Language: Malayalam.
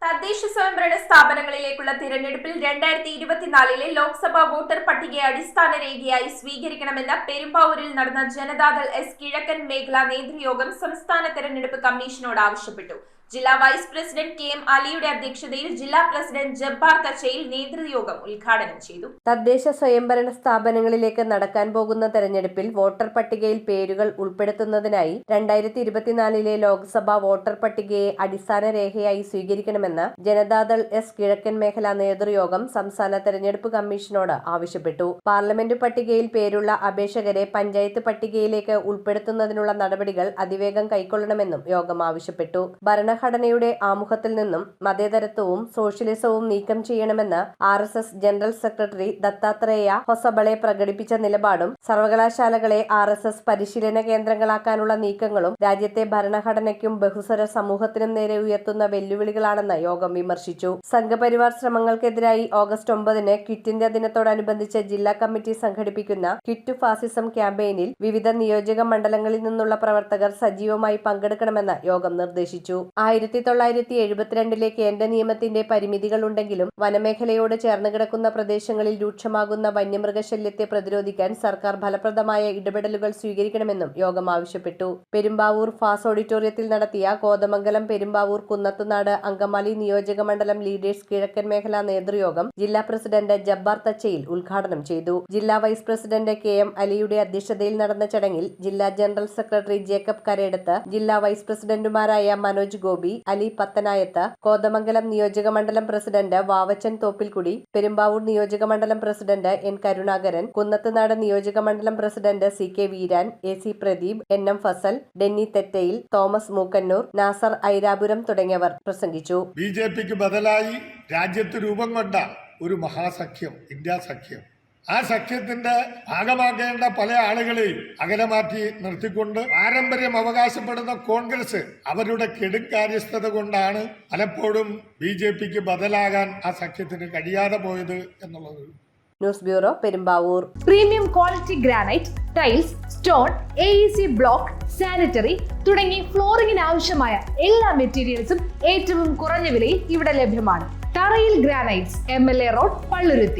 തദ്ദേശ സ്വയംഭരണ സ്ഥാപനങ്ങളിലേക്കുള്ള തിരഞ്ഞെടുപ്പിൽ 2024 ലോക്സഭാ വോട്ടർ പട്ടികയെ അടിസ്ഥാന രേഖയായി സ്വീകരിക്കണമെന്ന് പെരുമ്പാവൂരിൽ നടന്ന ജനതാദൾ എസ് കിഴക്കൻ മേഖലാ നേതൃയോഗം സംസ്ഥാന തെരഞ്ഞെടുപ്പ് കമ്മീഷനോട് ആവശ്യപ്പെട്ടു. ജില്ലാ വൈസ് പ്രസിഡന്റ് KM അലിയുടെ അധ്യക്ഷതയിൽ ജില്ലാ പ്രസിഡന്റ് ജബ്ബാർ തച്ചയിൽ നേതൃയോഗം ഉദ്ഘാടനം ചെയ്തു. തദ്ദേശ സ്വയംഭരണ സ്ഥാപനങ്ങളിലേക്ക് നടക്കാൻ പോകുന്ന തെരഞ്ഞെടുപ്പിൽ വോട്ടർ പട്ടികയിൽ പേരുകൾ ഉൾപ്പെടുത്തുന്നതിനായി 2024 ലോക്സഭാ വോട്ടർ പട്ടികയെ അടിസ്ഥാന രേഖയായി സ്വീകരിക്കണമെന്ന് ജനതാദൾ എസ് കിഴക്കൻ മേഖലാ നേതൃയോഗം സംസ്ഥാന തെരഞ്ഞെടുപ്പ് കമ്മീഷനോട് ആവശ്യപ്പെട്ടു. പാർലമെന്റ് പട്ടികയിൽ പേരുള്ള അപേക്ഷകരെ പഞ്ചായത്ത് പട്ടികയിലേക്ക് ഉൾപ്പെടുത്തുന്നതിനുള്ള നടപടികൾ അതിവേഗം കൈക്കൊള്ളണമെന്നും യോഗം ആവശ്യപ്പെട്ടു. ഭരണഘടനയുടെ ആമുഖത്തിൽ നിന്നും മതേതരത്വവും സോഷ്യലിസവും നീക്കം ചെയ്യണമെന്ന് RSS general secretary Dattatreya Hosabale പ്രകടിപ്പിച്ച നിലപാടും സർവകലാശാലകളെ RSS പരിശീലന കേന്ദ്രങ്ങളാക്കാനുള്ള നീക്കങ്ങളും രാജ്യത്തെ ഭരണഘടനയ്ക്കും ബഹുസ്വര സമൂഹത്തിനും നേരെ ഉയർത്തുന്ന വെല്ലുവിളികളാണെന്ന് യോഗം വിമർശിച്ചു. സംഘപരിവാർ ശ്രമങ്ങൾക്കെതിരായി ഓഗസ്റ്റ് 9 ക്വിറ്റ് ഇന്ത്യ ദിനത്തോടനുബന്ധിച്ച് ജില്ലാ കമ്മിറ്റി സംഘടിപ്പിക്കുന്ന ക്വിറ്റ് ടു ഫാസിസം ക്യാമ്പയിനിൽ വിവിധ നിയോജക മണ്ഡലങ്ങളിൽ നിന്നുള്ള പ്രവർത്തകർ സജീവമായി പങ്കെടുക്കണമെന്ന് യോഗം നിർദ്ദേശിച്ചു. 1972 കേന്ദ്ര നിയമത്തിന്റെ പരിമിതികളുണ്ടെങ്കിലും വനമേഖലയോട് ചേർന്ന് കിടക്കുന്ന പ്രദേശങ്ങളിൽ രൂക്ഷമാകുന്ന വന്യമൃഗശല്യത്തെ പ്രതിരോധിക്കാൻ സർക്കാർ ഫലപ്രദമായ ഇടപെടലുകൾ സ്വീകരിക്കണമെന്നും യോഗം ആവശ്യപ്പെട്ടു. പെരുമ്പാവൂർ ഫാസ് ഓഡിറ്റോറിയത്തിൽ നടത്തിയ കോതമംഗലം, പെരുമ്പാവൂർ, കുന്നത്തുനാട്, അങ്കമാലി നിയോജക മണ്ഡലം ലീഡേഴ്സ് കിഴക്കൻ മേഖലാ നേതൃയോഗം ജില്ലാ പ്രസിഡന്റ് ജബ്ബാർ തച്ചയിൽ ഉദ്ഘാടനം ചെയ്തു. ജില്ലാ വൈസ് പ്രസിഡന്റ് KM അലിയുടെ അധ്യക്ഷതയിൽ നടന്ന ചടങ്ങിൽ ജില്ലാ ജനറൽ സെക്രട്ടറി ജേക്കബ് കരേടത്ത്, ജില്ലാ വൈസ് പ്രസിഡന്റുമാരായ മനോജ് ഗോപി, അലി പത്തനായത്ത്, കോതമംഗലം നിയോജക മണ്ഡലം പ്രസിഡന്റ് വാവച്ചൻ തോപ്പിൽക്കുടി, പെരുമ്പാവൂർ നിയോജക മണ്ഡലം പ്രസിഡന്റ് N കരുണാകരൻ, കുന്നത്തുനാട് നിയോജക മണ്ഡലം president CK Veeran, AC Pradeep, NM Fasal, Denny Thettayil, Thomas Mookkannoor, Nasar Airapuram തുടങ്ങിയവർ പ്രസംഗിച്ചു. BJPക്ക് ബദലായി രാജ്യത്ത് രൂപം കൊണ്ട ഒരു മഹാസഖ്യം, ഇന്ത്യ സഖ്യം, ആ സഖ്യത്തിന്റെ ഭാഗമാക്കേണ്ട പല ആളുകളെയും അകലമാറ്റി നിർത്തിക്കൊണ്ട് പാരമ്പര്യം അവകാശപ്പെടുന്ന കോൺഗ്രസ് അവരുടെ കെടുകാര്യസ്ഥത കൊണ്ടാണ് പലപ്പോഴും BJPക്ക് ബദലാകാൻ ആ സഖ്യത്തിന് കഴിയാതെ പോയത് എന്നുള്ളത്. News bureau, Perumbavoor. Premium quality granite, tiles, stone, AEC block, sanitary തുടങ്ങി ഫ്ലോറിംഗിന് ആവശ്യമായ എല്ലാ മെറ്റീരിയൽസും ഏറ്റവും കുറഞ്ഞ വിലയിൽ ഇവിടെ ലഭ്യമാണ്. തറയിൽ ഗ്രാനൈറ്റ്സ്, MLA റോഡ്, പള്ളുരുത്തി.